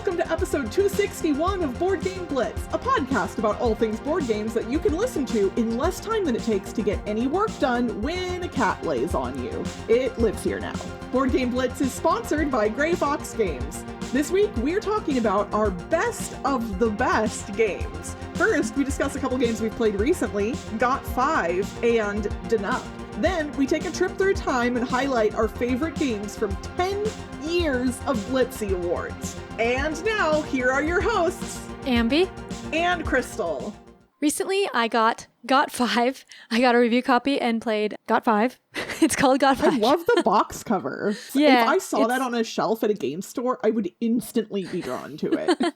welcome to episode 261 of Board Game Blitz, a podcast about all things board games that you can listen to in less time than it takes to get any work done when a cat lays on you. It lives here now. Board Game Blitz is sponsored by Grey Fox Games. This week, we're talking about our best of the best games. First, we discuss a couple games we've played recently, Got 5 and dnup. Then, we take a trip through time and highlight our favorite games from 10 years of Blitzy Awards. And now, here are your hosts, Ambie and Crystal. Recently, I got 5. I got a review copy and played Got 5. It's called Got 5. I love the box cover. Yeah, if I saw that on a shelf at a game store, I would instantly be drawn to it.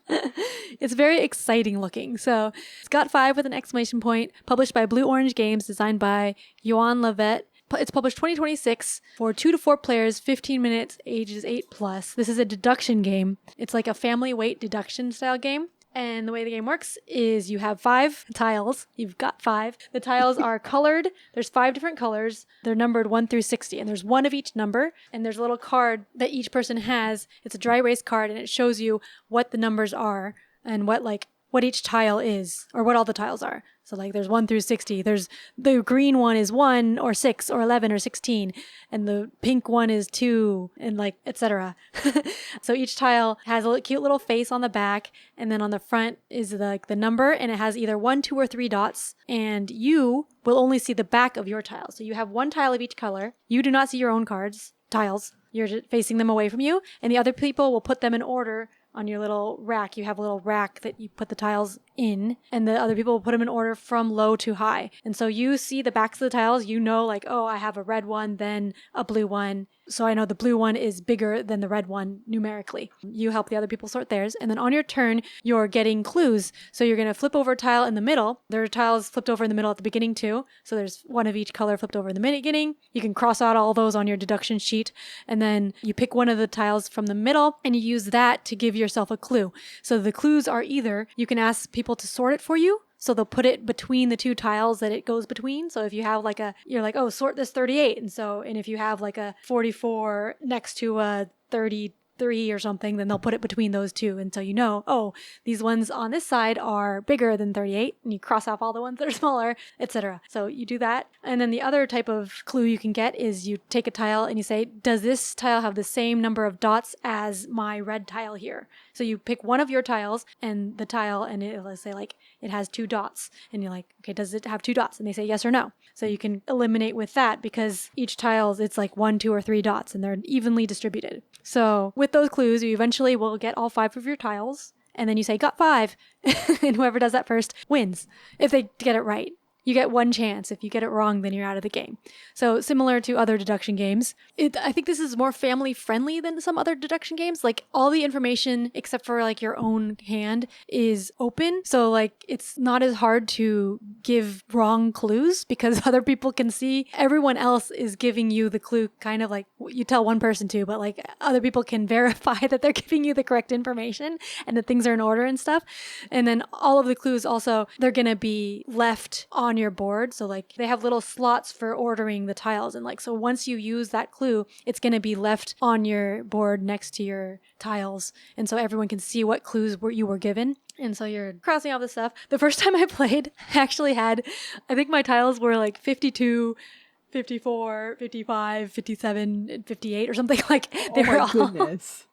It's very exciting looking. So it's Got 5 with an exclamation point, published by Blue Orange Games, designed by Johan Levet. It's published 2026 for 2 to 4 players, 15 minutes, ages 8+. This is a deduction game. It's like a family weight deduction style game. And the way the game works is you have 5 tiles. You've got 5. The tiles are colored. There's 5 different colors. They're numbered 1 through 60. And there's 1 of each number. And there's a little card that each person has. It's a dry erase card, and it shows you what the numbers are and what each tile is, or what all the tiles are. So there's 1 through 60. There's the green one is 1 or 6 or 11 or 16. And the pink one is 2 and etc. So each tile has a cute little face on the back. And then on the front is the number, and it has either 1, 2, or 3 dots. And you will only see the back of your tile. So you have 1 tile of each color. You do not see your own tiles. You're just facing them away from you. And the other people will put them in order on your little rack. You have a little rack that you put the tiles in, and the other people will put them in order from low to high. And so you see the backs of the tiles, you know, I have a red one, then a blue one. So I know the blue one is bigger than the red one numerically. You help the other people sort theirs. And then on your turn, you're getting clues. So you're going to flip over a tile in the middle. There are tiles flipped over in the middle at the beginning too. So there's 1 of each color flipped over in the beginning. You can cross out all those on your deduction sheet. And then you pick 1 of the tiles from the middle and you use that to give yourself a clue. So the clues are either you can ask people to sort it for you. So they'll put it between the 2 tiles that it goes between. So if you have you're sort this 38. And if you have a 44 next to a 33 or something, then they'll put it between those 2. And so you know, these ones on this side are bigger than 38. And you cross off all the ones that are smaller, etc. So you do that. And then the other type of clue you can get is you take a tile and you say, does this tile have the same number of dots as my red tile here? So you pick 1 of your tiles and the tile, and it'll say it has 2 dots. And you're like, okay, does it have 2 dots? And they say yes or no. So you can eliminate with that because each tile, it's 1, 2, or 3 dots, and they're evenly distributed. So with those clues, you eventually will get all 5 of your tiles. And then you say, got 5. And whoever does that first wins if they get it right. You get 1 chance. If you get it wrong, then you're out of the game. So similar to other deduction games, I think this is more family friendly than some other deduction games. All the information except for your own hand is open. So it's not as hard to give wrong clues because other people can see. Everyone else is giving you the clue kind of you tell one person to, but other people can verify that they're giving you the correct information and that things are in order and stuff. And then all of the clues also, they're going to be left on your board. So they have little slots for ordering the tiles. And so once you use that clue, it's going to be left on your board next to your tiles. And so everyone can see what clues you were given. And so you're crossing off the stuff. The first time I played, I actually I think my tiles were 52, 54, 55, 57, and 58 or something. They were all... Goodness.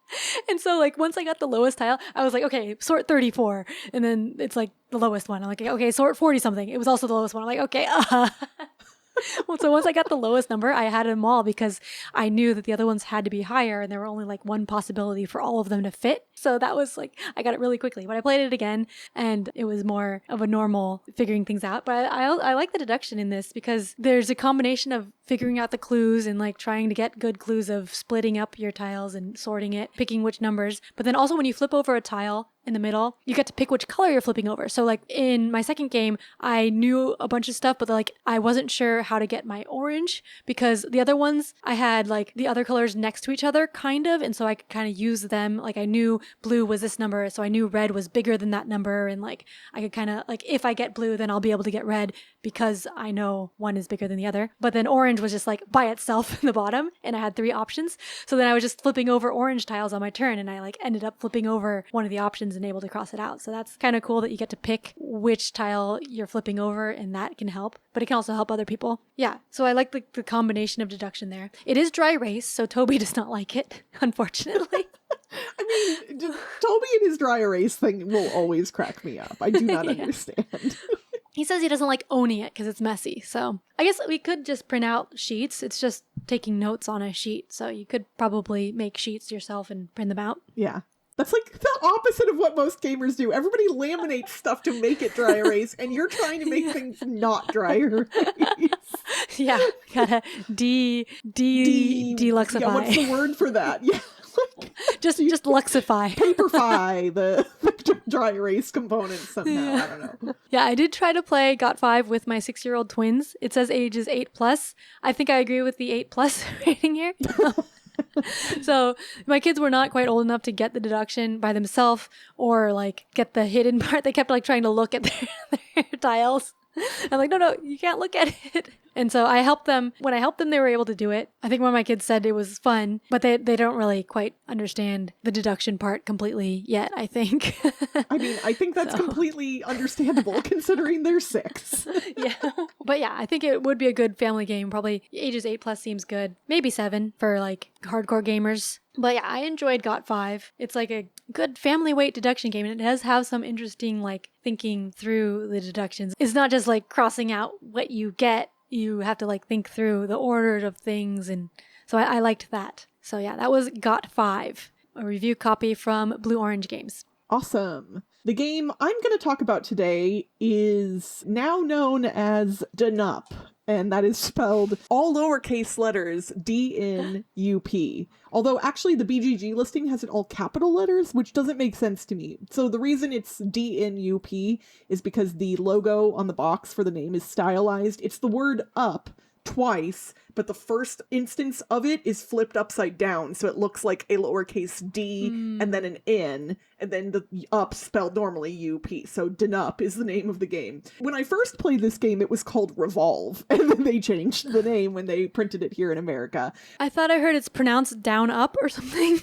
And so once I got the lowest tile, I was okay, sort 34. And then it's the lowest one. I'm okay, sort 40 something. It was also the lowest one. I'm okay, Well, so once I got the lowest number, I had them all because I knew that the other ones had to be higher and there were only 1 possibility for all of them to fit. So that was I got it really quickly. But I played it again and it was more of a normal figuring things out. But I like the deduction in this because there's a combination of figuring out the clues and trying to get good clues of splitting up your tiles and sorting it, picking which numbers. But then also when you flip over a tile in the middle, you get to pick which color you're flipping over. So like in my second game, I knew a bunch of stuff, but like I wasn't sure how to get my orange because the other ones I had like the other colors next to each other kind of. And so I could kind of use them. Like I knew blue was this number. So I knew red was bigger than that number. And like I could kind of like, if I get blue, then I'll be able to get red because I know one is bigger than the other. But then orange was just like by itself in the bottom and I had 3 options. So then I was just flipping over orange tiles on my turn and I like ended up flipping over one of the options and able to cross it out. So that's kind of cool that you get to pick which tile you're flipping over and that can help, but it can also help other people. Yeah. So I like the combination of deduction there. It is dry erase, so Toby does not like it, unfortunately. I mean, Toby and his dry erase thing will always crack me up. I do not understand. He says he doesn't like owning it because it's messy. So I guess we could just print out sheets. It's just taking notes on a sheet. So you could probably make sheets yourself and print them out. Yeah. That's like the opposite of what most gamers do. Everybody laminates stuff to make it dry erase, and you're trying to make things not dry erase. Yeah, gotta deluxify. Yeah, what's the word for that? Yeah. just luxify. Paperify the dry erase components somehow. Yeah. I don't know. Yeah, I did try to play Got 5 with my 6-year-old twins. It says ages 8+. I think I agree with the 8+ rating here. So my kids were not quite old enough to get the deduction by themselves or like get the hidden part. They kept like trying to look at their tiles. I'm like, no, you can't look at it. And so I helped them. When I helped them, they were able to do it. I think one of my kids said it was fun, but they don't really quite understand the deduction part completely yet, I think. I mean, I think that's completely understandable considering they're 6. Yeah. But yeah, I think it would be a good family game. Probably ages 8+ seems good. Maybe 7 for like hardcore gamers. But yeah, I enjoyed Got 5. It's like a good family weight deduction game, and it does have some interesting like thinking through the deductions. It's not just like crossing out what you get. You have to like think through the order of things, and so I liked that. So yeah, that was Got 5, a review copy from Blue Orange Games. Awesome. The game I'm going to talk about today is now known as dnup, and that is spelled all lowercase letters DNUP. Although actually the BGG listing has it all capital letters, which doesn't make sense to me. So the reason it's DNUP is because the logo on the box for the name is stylized. It's the word up twice, but the first instance of it is flipped upside down, so it looks like a lowercase d and then an n, and then the up spelled normally UP. So dnup is the name of the game. When I first played this game, it was called Revolve, and then they changed the name when they printed it here in America. I thought I heard it's pronounced down up or something.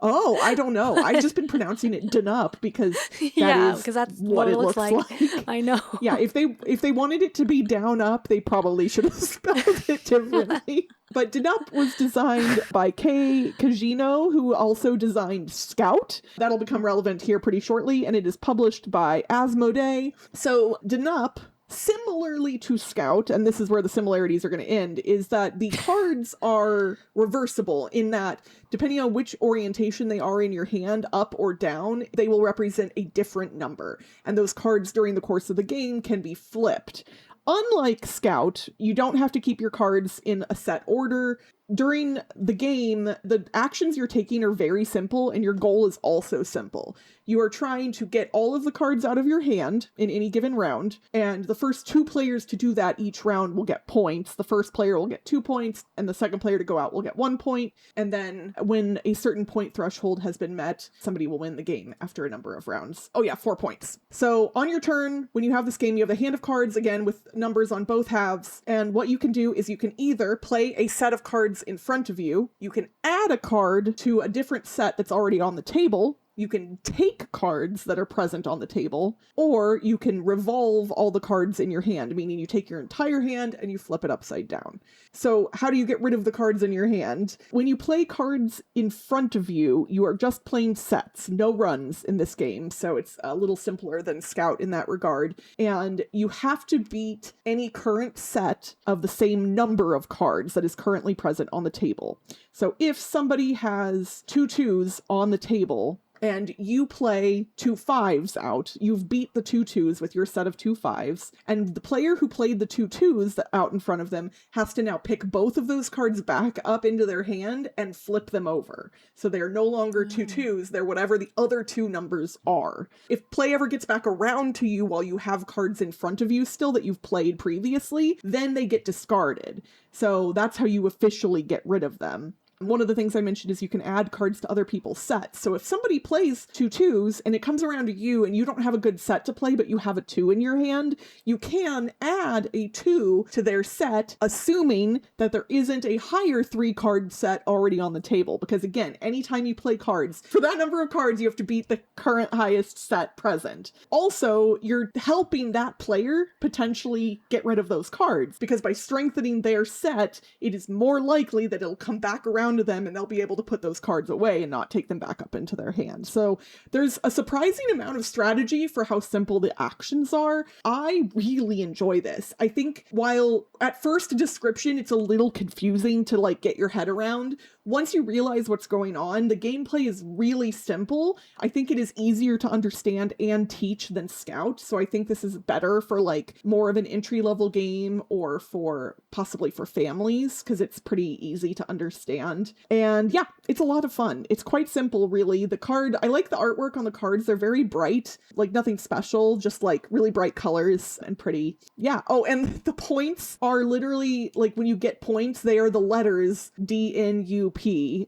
Oh, I don't know. I've just been pronouncing it dnup because that's what it looks like. I know. Yeah, if they wanted it to be down up, they probably should have spelled it differently. But dnup was designed by Kei Kajino, who also designed Scout. That'll become relevant here pretty shortly, and it is published by Asmodee. So dnup, similarly to Scout, and this is where the similarities are going to end, is that the cards are reversible in that depending on which orientation they are in your hand, up or down, they will represent a different number. And those cards during the course of the game can be flipped. Unlike Scout, you don't have to keep your cards in a set order. During the game, the actions you're taking are very simple, and your goal is also simple. You are trying to get all of the cards out of your hand in any given round, and the first 2 players to do that each round will get points. The first player will get 2 points, and the second player to go out will get 1 point, and then when a certain point threshold has been met, somebody will win the game after a number of rounds. 4 points. So on your turn, when you have this game, you have a hand of cards, again, with numbers on both halves, and what you can do is you can either play a set of cards in front of you, you can add a card to a different set that's already on the table, you can take cards that are present on the table, or you can revolve all the cards in your hand, meaning you take your entire hand and you flip it upside down. So how do you get rid of the cards in your hand? When you play cards in front of you, you are just playing sets, no runs in this game, so it's a little simpler than Scout in that regard. And you have to beat any current set of the same number of cards that is currently present on the table. So if somebody has 2 2s on the table, and you play 2 5s out. You've beat the 2 2s with your set of 2 5s, and the player who played the 2 2s out in front of them has to now pick both of those cards back up into their hand and flip them over. So they are no longer 2 2s, they're whatever the other 2 numbers are. If play ever gets back around to you while you have cards in front of you still that you've played previously, then they get discarded. So that's how you officially get rid of them. One of the things I mentioned is you can add cards to other people's sets. So if somebody plays 2 2s and it comes around to you and you don't have a good set to play, but you have a 2 in your hand, you can add a 2 to their set, assuming that there isn't a higher 3-card set already on the table. Because again, anytime you play cards, for that number of cards, you have to beat the current highest set present. Also, you're helping that player potentially get rid of those cards, because by strengthening their set, it is more likely that it'll come back around to them and they'll be able to put those cards away and not take them back up into their hand. So there's a surprising amount of strategy for how simple the actions are. I really enjoy this. I think while at first description it's a little confusing to like get your head around, once you realize what's going on, the gameplay is really simple. I think it is easier to understand and teach than Scout. So I think this is better for like more of an entry-level game, or for possibly for families, because it's pretty easy to understand. And yeah, it's a lot of fun. It's quite simple, really. I like the artwork on the cards. They're very bright, like nothing special, just like really bright colors and pretty. Yeah. Oh, and the points are literally like when you get points, they are the letters DNUP.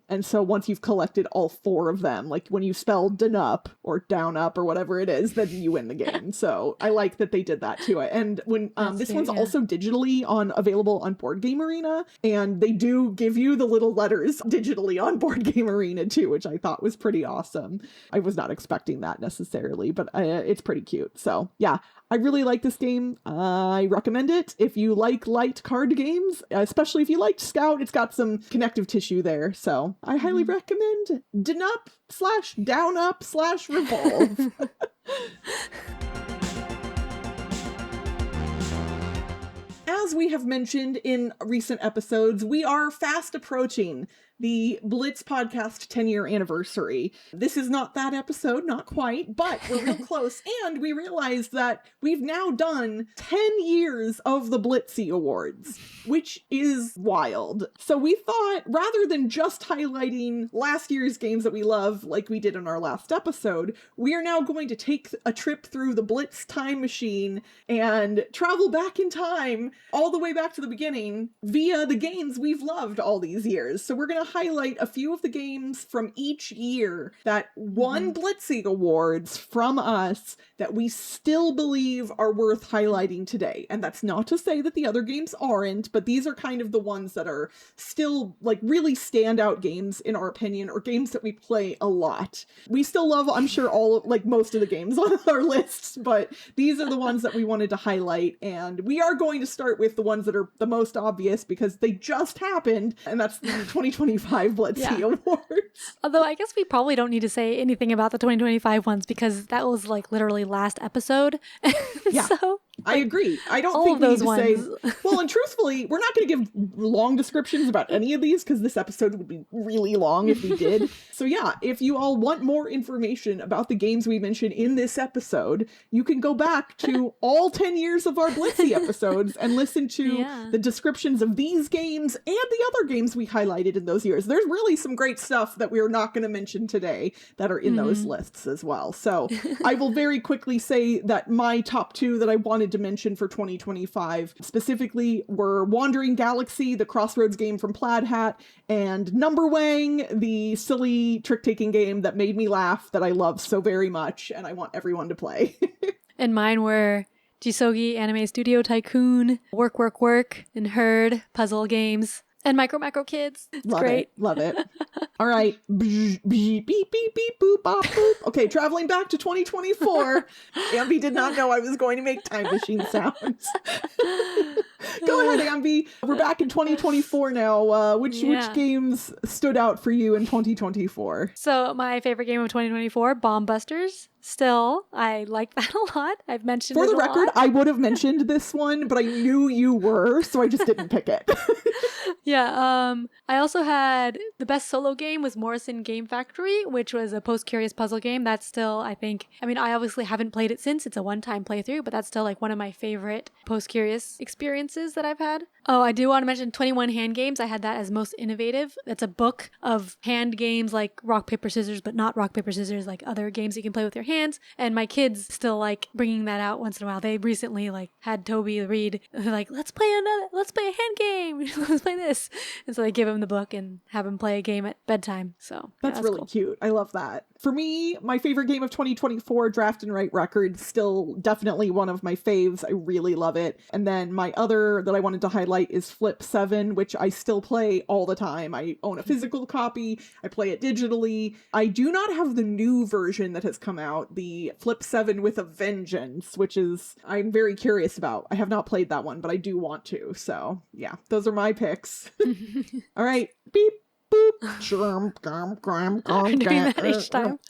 And so once you've collected all 4 of them, like when you spell dnup or down up or whatever it is, then you win the game. So I like that they did that to it. And when this one's also digitally available on Board Game Arena, and they do give you the little letters digitally on Board Game Arena too, which I thought was pretty awesome. I was not expecting that necessarily, but it's pretty cute. So yeah, I really like this game. I recommend it if you like light card games, especially if you liked Scout. It's got some connective tissue there, so I highly recommend dnup/downup/revolve. As we have mentioned in recent episodes, we are fast approaching the Blitz podcast 10-year anniversary. This is not that episode, not quite, but we're real close. And we realized that we've now done 10 years of the Blitzy Awards, which is wild. So we thought, rather than just highlighting last year's games that we love, like we did in our last episode, we are now going to take a trip through the Blitz time machine and travel back in time, all the way back to the beginning, via the games we've loved all these years. So we're going to highlight a few of the games from each year that won Blitzy Awards from us that we still believe are worth highlighting today. And that's not to say that the other games aren't, but these are kind of the ones that are still like really standout games in our opinion, or games that we play a lot. We still love, I'm sure, most of the games on our lists, but these are the ones that we wanted to highlight. And we are going to start with the ones that are the most obvious because they just happened, and that's the 2025 Blitzy Awards. Although I guess we probably don't need to say anything about the 2025 ones because that was like literally last episode. Yeah. So I agree. I don't all think of we those need to ones. say, well, and truthfully, we're not going to give long descriptions about any of these because this episode would be really long if we did. So yeah, if you all want more information about the games we mentioned in this episode, you can go back to all 10 years of our Blitzy episodes and listen to the descriptions of these games and the other games we highlighted in those years. There's really some great stuff that we're not going to mention today that are in those lists as well. So I will very quickly say that my top 2 that I wanted to mention for 2025 specifically were Wandering Galaxy, the Crossroads game from Plaid Hat, and Numberwang, the silly trick-taking game that made me laugh that I love so very much and I want everyone to play. And mine were Jisogi Anime Studio Tycoon, Workworkwork, and Herd puzzle games. And MicroMacro Kids. It's great. Love it. All right. Beep, beep, beep, beep, boop, bop, boop. Okay, traveling back to 2024. Ambie did not know I was going to make time machine sounds. Go ahead, Ambie. We're back in 2024 now. Which games stood out for you in 2024? So my favorite game of 2024, Bomb Busters. Still, I like that a lot. I've mentioned it a lot. For the record, I would have mentioned this one, but I knew you were, so I just didn't pick it. Yeah, I also had the best solo game was Morrison Game Factory, which was a post-curious puzzle game. That's still, I obviously haven't played it since. It's a one-time playthrough, but that's still like one of my favorite post-curious experiences that I've had. Oh, I do want to mention 21 Hand Games. I had that as most innovative. That's a book of hand games like rock, paper, scissors, but not rock, paper, scissors, like other games you can play with your hands. And my kids still like bringing that out once in a while. They recently like had Toby read, like, let's play a hand game. Let's play this. And so they give him the book and have him play a game at bedtime. So that's really cool. Cute. I love that. For me, my favorite game of 2024, Draft and Write Records, still definitely one of my faves. I really love it. And then my other that I wanted to highlight is Flip 7, which I still play all the time. I own a physical copy. I play it digitally. I do not have the new version that has come out, the Flip 7 with a Vengeance, which is I'm very curious about. I have not played that one, but I do want to. So yeah, those are my picks. All right. Beep. I'm doing that each time.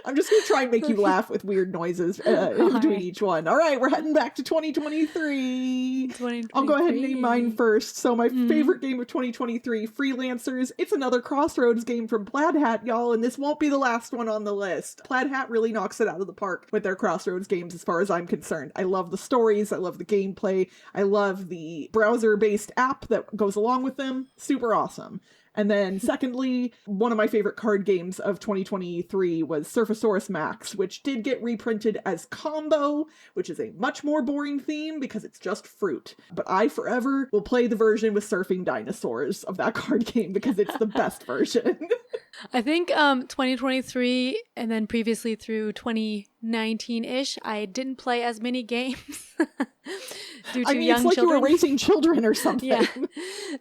I'm just going to try and make you laugh with weird noises in between each one. All right, we're heading back to 2023. I'll go ahead and name mine first. So my favorite game of 2023, Freelancers. It's another Crossroads game from Plaid Hat, y'all, and this won't be the last one on the list. Plaid Hat really knocks it out of the park with their Crossroads games as far as I'm concerned. I love the stories. I love the gameplay. I love the browser-based app that goes along with them. Super awesome. And then secondly, one of my favorite card games of 2023 was Surfosaurus MAX, which did get reprinted as Combo, which is a much more boring theme because it's just fruit. But I forever will play the version with surfing dinosaurs of that card game because it's the best version. I think 2023 and then previously through 2019-ish, I didn't play as many games due to young it's like children. You were raising children or something. Yeah.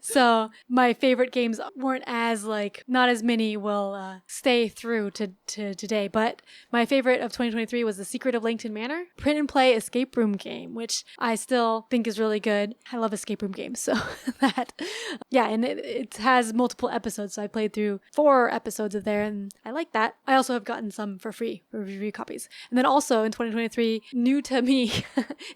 So my favorite games weren't as not as many will stay through to today. But my favorite of 2023 was The Secret of Langton Manor, print and play escape room game, which I still think is really good. I love escape room games. So and it has multiple episodes. So I played through 4 episodes of there and I like that. I also have gotten some for free, for review copies. And then also in 2023, new to me,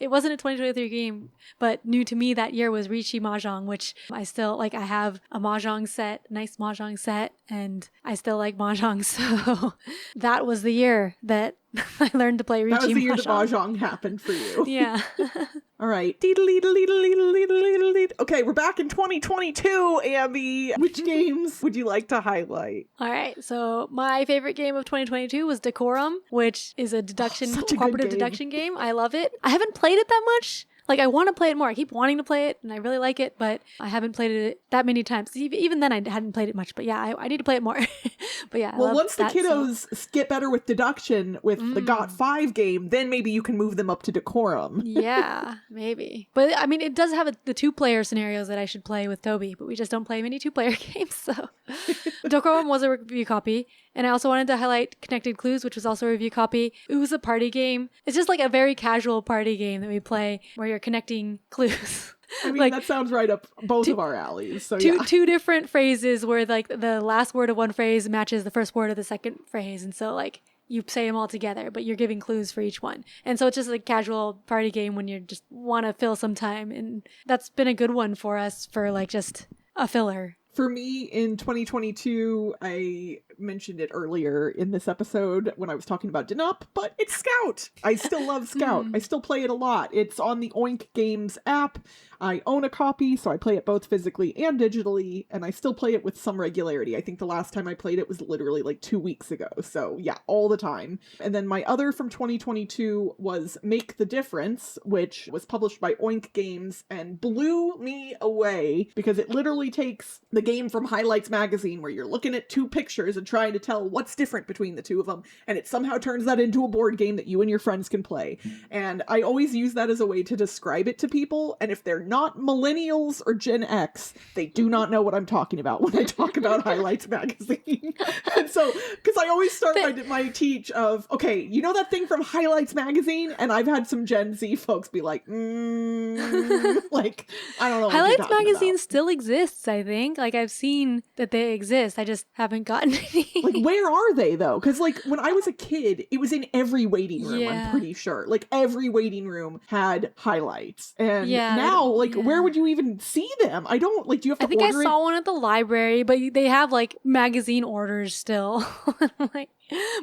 it wasn't a 2023 game, but new to me that year was Riichi Mahjong, which I still I have a Mahjong set, nice Mahjong set, and I still like Mahjong. So that was the year that I learned to play Riichi Mahjong. That was the year that Mahjong happened for you. Yeah. All right. Okay, we're back in 2022, Ambie. Which games would you like to highlight? All right. So my favorite game of 2022 was Décorum, which is a cooperative deduction game. I love it. I haven't played it that much. I want to play it more. I keep wanting to play it, and I really like it, but I haven't played it that many times. Even then, I hadn't played it much, but yeah, I need to play it more. But yeah, well, once the kiddos get better with deduction with the Got 5 game, then maybe you can move them up to Décorum. Yeah, maybe. But I mean, it does have the 2-player scenarios that I should play with Toby, but we just don't play many 2-player games, so. Décorum was a review copy. And I also wanted to highlight Connected Clues, which was also a review copy. It was a party game. It's just a very casual party game that we play where you're connecting clues. I mean, that sounds right up both of our alleys. So two different phrases where the last word of one phrase matches the first word of the second phrase. And so you say them all together, but you're giving clues for each one. And so it's just a casual party game when you just want to fill some time. And that's been a good one for us for just a filler. For me, in 2022, I mentioned it earlier in this episode when I was talking about dnup, but it's Scout. I still love Scout. I still play it a lot. It's on the Oink Games app. I own a copy, so I play it both physically and digitally, and I still play it with some regularity. I think the last time I played it was literally 2 weeks ago, so yeah, all the time. And then my other from 2022 was Make the Difference, which was published by Oink Games and blew me away because it literally takes the game from Highlights magazine where you're looking at 2 pictures and trying to tell what's different between the two of them, and it somehow turns that into a board game that you and your friends can play. And I always use that as a way to describe it to people, and if they're not millennials or Gen X, they do not know what I'm talking about when I talk about Highlights Magazine. And so, because I always start my teach of, okay, you know that thing from Highlights Magazine? And I've had some Gen Z folks be like, like, I don't know. Highlights Magazine still exists, I think. Like, I've seen that they exist. I just haven't gotten any. Like, where are they, though? Because, like, when I was a kid, it was in every waiting room, I'm pretty sure. Like, every waiting room had Highlights. And now, like, where would you even see them? I don't, like, do you have to order it? I think I saw one at the library, but they have, like, magazine orders still. Like,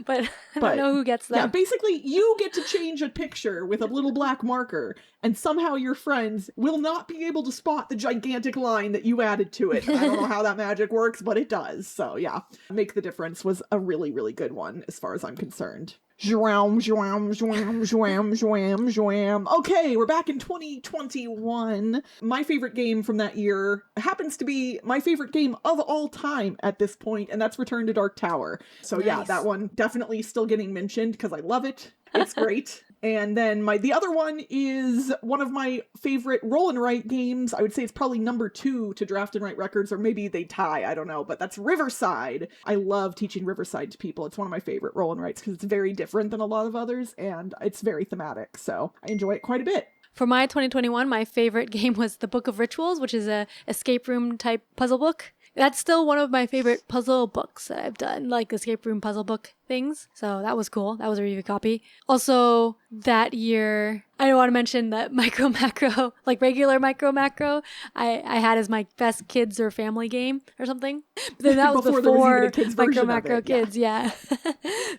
but I don't know who gets them. Yeah, basically, you get to change a picture with a little black marker, and somehow your friends will not be able to spot the gigantic line that you added to it. I don't know how that magic works, but it does. So yeah, Make the Difference was a really, really good one as far as I'm concerned. Zhwam, zhwam, zhwam, zhwam, zhwam, zhwam. Okay, we're back in 2021. My favorite game from that year happens to be my favorite game of all time at this point, and that's Return to Dark Tower. So yeah, that one definitely still getting mentioned because I love it. It's great. And then the other one is one of my favorite roll and write games. I would say it's probably number 2 to Draft and Write Records, or maybe they tie, I don't know, but that's Riverside. I love teaching Riverside to people. It's one of my favorite roll and writes because it's very different than a lot of others, and it's very thematic, so I enjoy it quite a bit. For my 2021, my favorite game was The Book of Rituals, which is a escape room type puzzle book. That's still one of my favorite puzzle books that I've done, like escape room puzzle book things. So that was cool. That was a review copy. Also, that year, I want to mention that MicroMacro, like regular MicroMacro, I had as my best kids or family game or something. But then that was before MicroMacro Kids, yeah.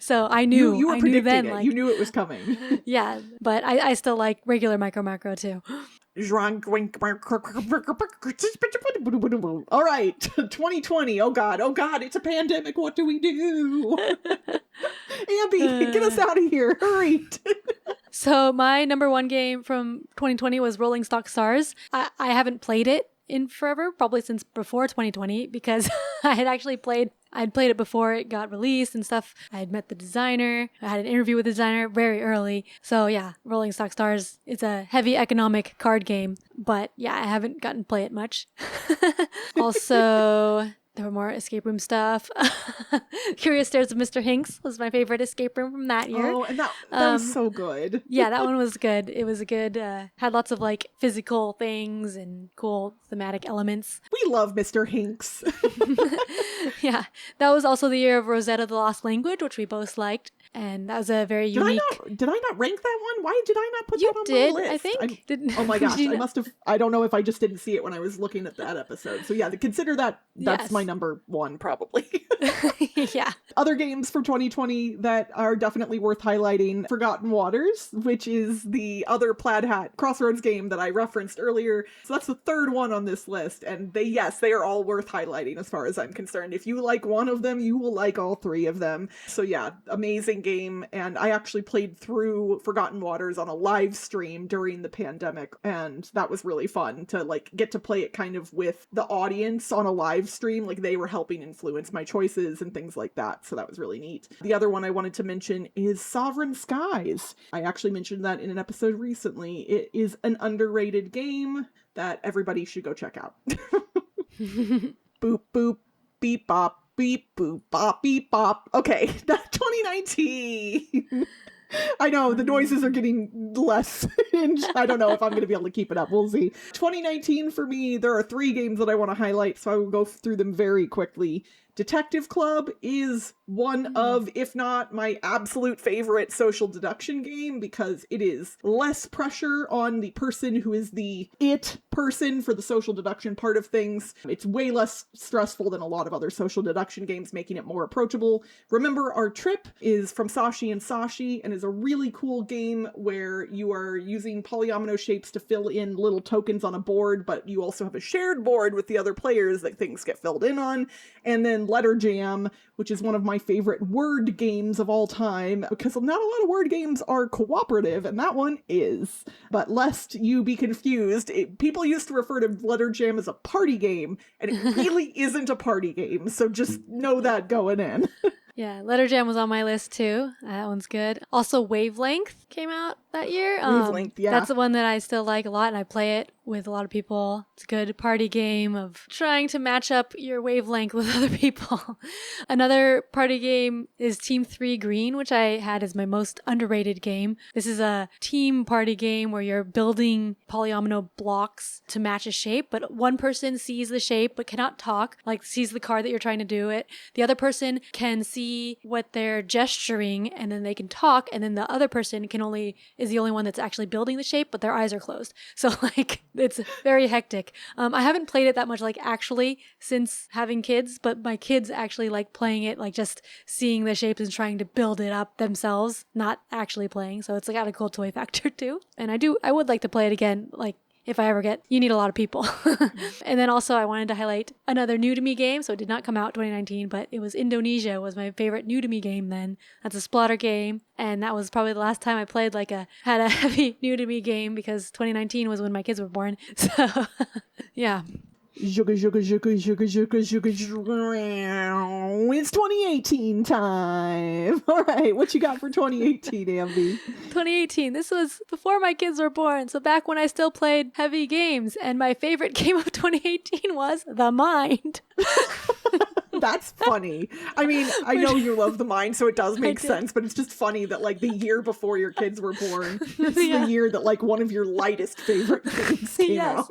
So I knew. You were predicting then, it. like, you knew it was coming. Yeah, but I still like regular MicroMacro too. All right, 2020. Oh God, it's a pandemic. What do we do? Ambie, get us out of here. Hurry. So my number 1 game from 2020 was Rolling Stock Stars. I haven't played it in forever, probably since before 2020, because I'd played it before it got released and stuff. I had met the designer. I had an interview with the designer very early. So yeah, Rolling Stock Stars is a heavy economic card game, but yeah, I haven't gotten to play it much. Also, there were more escape room stuff. Curious Stairs of Mr. Hincks was my favorite escape room from that year. Oh, and that was so good. Yeah, that one was good. It was a good, had lots of like physical things and cool thematic elements. We love Mr. Hincks. Yeah, that was also the year of Rosetta the Lost Language, which we both liked. And that was a very unique... Did I not rank that one? Why did I not put that on my list? I think. Oh my gosh, I must have... I don't know if I just didn't see it when I was looking at that episode. So yeah, consider that's my number 1, probably. Yeah. Other games from 2020 that are definitely worth highlighting. Forgotten Waters, which is the other Plaid Hat Crossroads game that I referenced earlier. So that's the 3rd one on this list. And they are all worth highlighting as far as I'm concerned. If you like one of them, you will like all 3 of them. So yeah, amazing game. And I actually played through Forgotten Waters on a live stream during the pandemic, and that was really fun to like get to play it kind of with the audience on a live stream. Like they were helping influence my choices and things like that, so that was really neat. The other one I wanted to mention is Sovereign Skies. I actually mentioned that in an episode recently. It is an underrated game that everybody should go check out. Boop boop beep bop beep boop bop beep bop. Okay, 2019. I know the noises are getting less. I don't know if I'm going to be able to keep it up. We'll see. 2019 for me, there are 3 games that I want to highlight, so I will go through them very quickly. Detective Club is one of, if not my absolute favorite social deduction game, because it is less pressure on the person who is the it person for the social deduction part of things. It's way less stressful than a lot of other social deduction games, making it more approachable. Remember Our Trip is from Sashi and Sashi and is a really cool game where you are using polyomino shapes to fill in little tokens on a board, but you also have a shared board with the other players that things get filled in on. And then then Letter Jam, which is one of my favorite word games of all time, because not a lot of word games are cooperative, and that one is. But lest you be confused, people used to refer to Letter Jam as a party game, and it really isn't a party game, so just know that going in. Yeah, Letter Jam was on my list too. That one's good. Also, Wavelength came out that year. Wavelength, yeah. That's the one that I still like a lot, and I play it with a lot of people. It's a good party game of trying to match up your wavelength with other people. Another party game is Team 3 Green, which I had as my most underrated game. This is a team party game where you're building polyomino blocks to match a shape, but one person sees the shape but cannot talk, like sees the card that you're trying to do it. The other person can see what they're gesturing, and then they can talk, and then the other person is the only one that's actually building the shape, but their eyes are closed. So like, it's very hectic. I haven't played it that much, like actually since having kids, but my kids actually like playing it, like just seeing the shapes and trying to build it up themselves, not actually playing. So it's like got a cool toy factor too. And I would like to play it again, like if I ever you need a lot of people. And then also I wanted to highlight another new to me game. So it did not come out 2019, but it was Indonesia was my favorite new to me game then. That's a splatter game. And that was probably the last time I played had a heavy new to me game, because 2019 was when my kids were born. So yeah. It's 2018 time. All right, what you got for 2018, Ambie? 2018. This was before my kids were born, so back when I still played heavy games, and my favorite game of 2018 was The Mind. That's funny. I mean, I know you love The Mind, so it does make sense, but it's just funny that like the year before your kids were born, this is the year that like one of your lightest favorite games came out.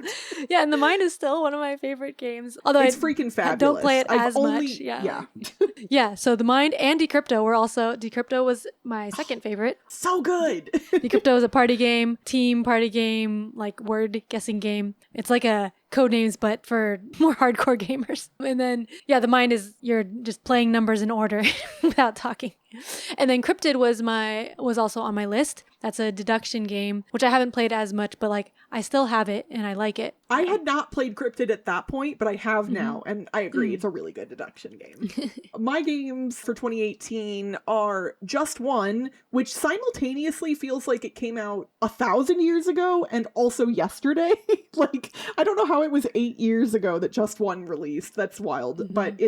Yeah, and The Mind is still one of my favorite games. Although it's freaking fabulous. I don't play it as much. Yeah. Yeah, so The Mind and Decrypto was my second favorite. So good. Decrypto is a party game, team party game, like word guessing game. It's like a Codenames, but for more hardcore gamers. And then, The Mind is you're just playing numbers in order without talking. And then Cryptid was also on my list. That's a deduction game, which I haven't played as much, but like I still have it and I like it. I had not played Cryptid at that point, but I have now, and I agree, it's a really good deduction game. My games for 2018 are Just One, which simultaneously feels like it came out 1,000 years ago and also yesterday. Like, I don't know how it was 8 years ago that Just One released. That's wild. But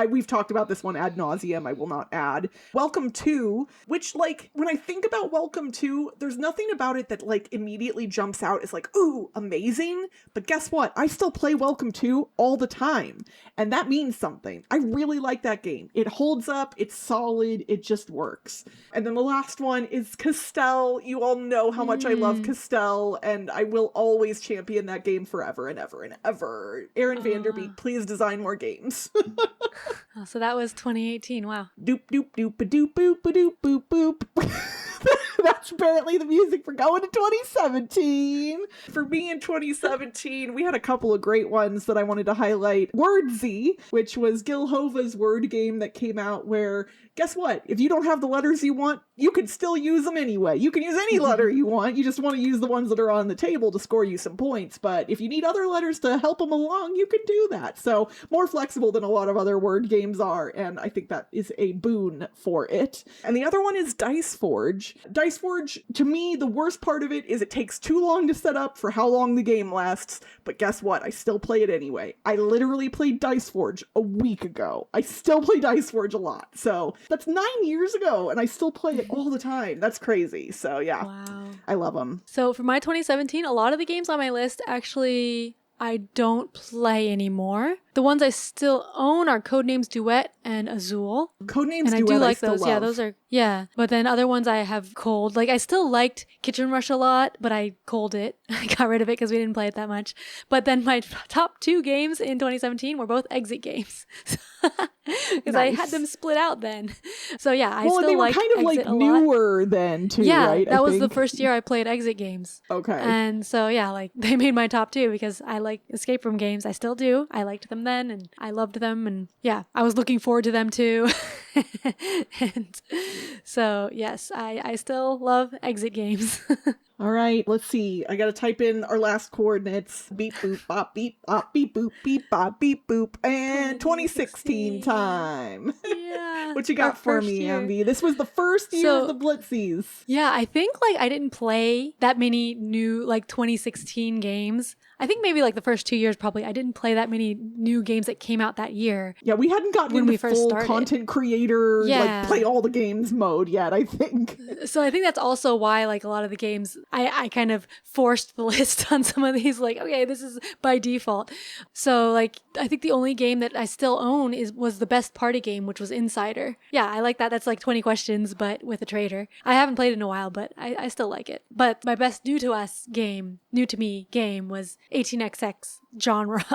we've talked about this one ad nauseum. I will not add. Welcome To, which like, when I think about Welcome To, there's nothing about it that like immediately jumps out as like, ooh, amazing. But guess what? I still play Welcome To all the time. And that means something. I really like that game. It holds up. It's solid. It just works. And then the last one is Castell. You all know how much I love Castell, and I will always champion that game forever and ever and ever. Aaron Vanderbeek, please design more games. So that was 2018. Wow. Doop doop doop a doop boop a doop boop boop. That's apparently the music for going to 2017. For me in 2017, we had a couple of great ones that I wanted to highlight. Wordsy, which was Gil Hova's word game that came out where, guess what? If you don't have the letters you want, you can still use them anyway. You can use any letter you want. You just want to use the ones that are on the table to score you some points. But if you need other letters to help them along, you can do that. So more flexible than a lot of other word games are. And I think that is a boon for it. And the other one is Dice Forge. Dice Forge, to me, the worst part of it is it takes too long to set up for how long the game lasts. But guess what? I still play it anyway. I literally played Dice Forge a week ago. I still play Dice Forge a lot. So that's 9 years ago, and I still play it all the time. That's crazy. So yeah, wow. I love them. So for my 2017, a lot of the games on my list actually I don't play anymore. The ones I still own are Codenames Duet and Azul. Codenames Duet, and I do like still those. love. Yeah, those are, yeah. But then other ones I have culled. Like I still liked Kitchen Rush a lot, but I culled it. I got rid of it because we didn't play it that much. But then my top two games in 2017 were both exit games. Because I had them split out then. So yeah, I still they were like kind of exit like a newer lot. then too, yeah, right? that was the first year I played exit games. Okay. And so yeah, like they made my top two because I like escape room games. I still do. I liked them then, and I loved them, and yeah, I was looking forward to them too. And so yes, I still love exit games. All right, let's see. I gotta type in our last coordinates. Beep boop bop beep bop beep boop beep bop beep boop, and 2016 time. Yeah. What you got for me, Ambie? This was the first year of the Blitzies. Yeah, I think like I didn't play that many new like 2016 games. I think maybe like the first 2 years probably I didn't play that many new games that came out that year. Yeah, we hadn't gotten into full content creator, like play all the games mode yet, I think. So I think that's also why like a lot of the games, I kind of forced the list on some of these, like, okay, this is by default. So like, I think the only game that I still own was the best party game, which was Insider. Yeah, I like that. That's like 20 questions, but with a trader. I haven't played it in a while, but I still like it. But my best new to me game was 18XX genre.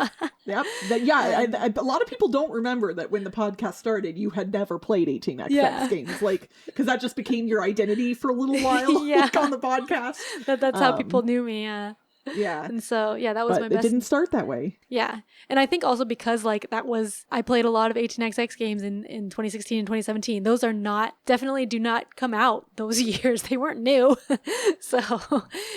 Yep. A lot of people don't remember that when the podcast started, you had never played 18XX games, like, because that just became your identity for a little while like, on the podcast. That's how people knew me. Yeah. And so, yeah, that was my best. It didn't start that way. Yeah. And I think also because like I played a lot of 18XX games in 2016 and 2017. Those definitely do not come out those years. They weren't new. So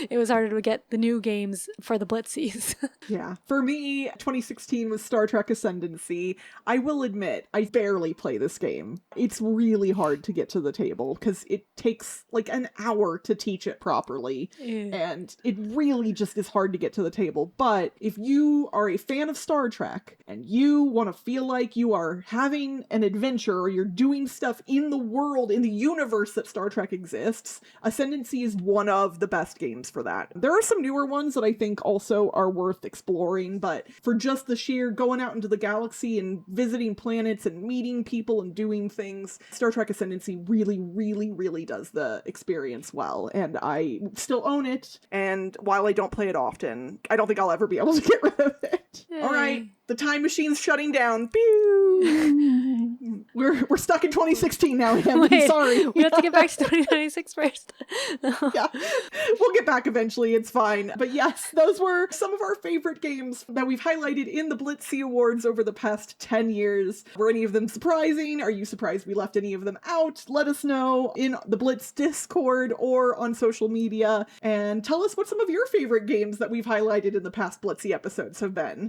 it was harder to get the new games for the Blitzies. Yeah. For me, 2016 was Star Trek Ascendancy. I will admit, I barely play this game. It's really hard to get to the table because it takes like an hour to teach it properly. And it really just is hard to get to the table. But if you are a fan of Star Trek and you want to feel like you are having an adventure or you're doing stuff in the world, in the universe that Star Trek exists, Ascendancy is one of the best games for that. There are some newer ones that I think also are worth exploring, but for just the sheer going out into the galaxy and visiting planets and meeting people and doing things, Star Trek Ascendancy really, really, really does the experience well. And I still own it, and while I don't play it often, I don't think I'll ever be able to get rid of it. Yay. All right, the time machine's shutting down. Pew! We're stuck in 2016 now, Ambie. Wait, sorry. We have to get back to 2026 first. Yeah, we'll get back eventually. It's fine. But yes, those were some of our favorite games that we've highlighted in the Blitzy Awards over the past 10 years. Were any of them surprising? Are you surprised we left any of them out? Let us know in the Blitz Discord or on social media, and tell us what some of your favorite games that we've highlighted in the past Blitzy episodes have been.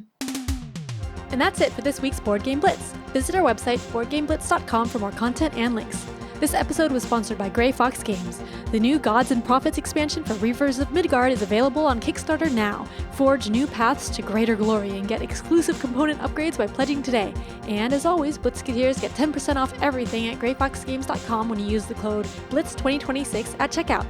And that's it for this week's Board Game Blitz. Visit our website, boardgameblitz.com, for more content and links. This episode was sponsored by Grey Fox Games. The new Gods and Prophets expansion for Reavers of Midgard is available on Kickstarter now. Forge new paths to greater glory and get exclusive component upgrades by pledging today. And as always, Blitzketeers get 10% off everything at greyfoxgames.com when you use the code BLITZ2026 at checkout.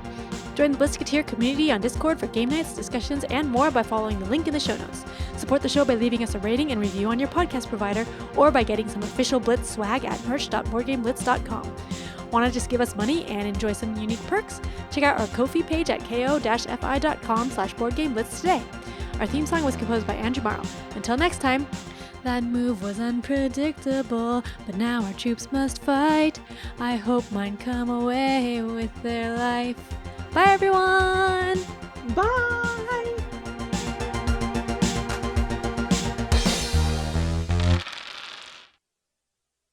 Join the Blitzketeer community on Discord for game nights, discussions, and more by following the link in the show notes. Support the show by leaving us a rating and review on your podcast provider, or by getting some official Blitz swag at merch.boardgameblitz.com. Want to just give us money and enjoy some unique perks? Check out our Ko-fi page at ko-fi.com/boardgameblitz today. Our theme song was composed by Andrew Morrow. Until next time, that move was unpredictable, but now our troops must fight. I hope mine come away with their life. Bye, everyone! Bye!